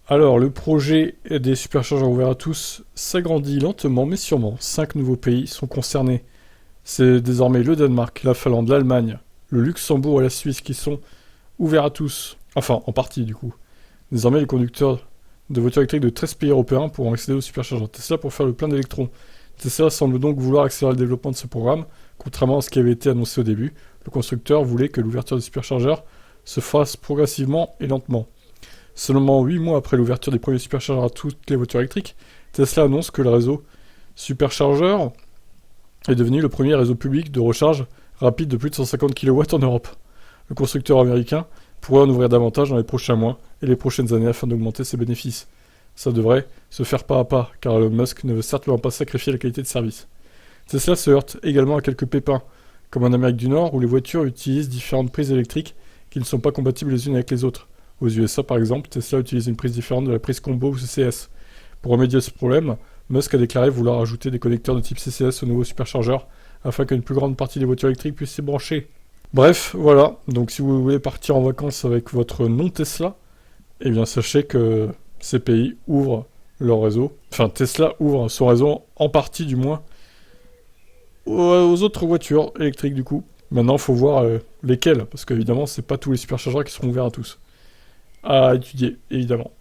Alors, le projet des superchargeurs ouverts à tous s'agrandit lentement mais sûrement. 5 nouveaux pays sont concernés. C'est désormais le Danemark, la Finlande, l'Allemagne, le Luxembourg et la Suisse qui sont ouverts à tous. Enfin, en partie du coup. Désormais, les conducteurs de voitures électriques de 13 pays européens pourront accéder aux superchargeurs Tesla pour faire le plein d'électrons. Tesla semble donc vouloir accélérer le développement de ce programme. Contrairement à ce qui avait été annoncé au début, le constructeur voulait que l'ouverture des superchargeurs se fasse progressivement et lentement. Seulement 8 mois après l'ouverture des premiers superchargeurs à toutes les voitures électriques, Tesla annonce que le réseau superchargeur est devenu le premier réseau public de recharge rapide de plus de 150 kW en Europe. Le constructeur américain pourrait en ouvrir davantage dans les prochains mois et les prochaines années afin d'augmenter ses bénéfices. Ça devrait se faire pas à pas, car Elon Musk ne veut certainement pas sacrifier la qualité de service. Tesla se heurte également à quelques pépins, comme en Amérique du Nord où les voitures utilisent différentes prises électriques qui ne sont pas compatibles les unes avec les autres. Aux USA par exemple, Tesla utilise une prise différente de la prise combo ou CCS. Pour remédier à ce problème, Musk a déclaré vouloir ajouter des connecteurs de type CCS aux nouveaux superchargeurs afin qu'une plus grande partie des voitures électriques puissent s'y brancher. Bref, voilà, donc si vous voulez partir en vacances avec votre non Tesla, eh bien sachez que ces pays ouvrent leur réseau, enfin Tesla ouvre son réseau en partie du moins aux autres voitures électriques du coup. Maintenant, il faut voir lesquelles, parce qu'évidemment, c'est pas tous les superchargeurs qui seront ouverts à tous. À étudier, évidemment.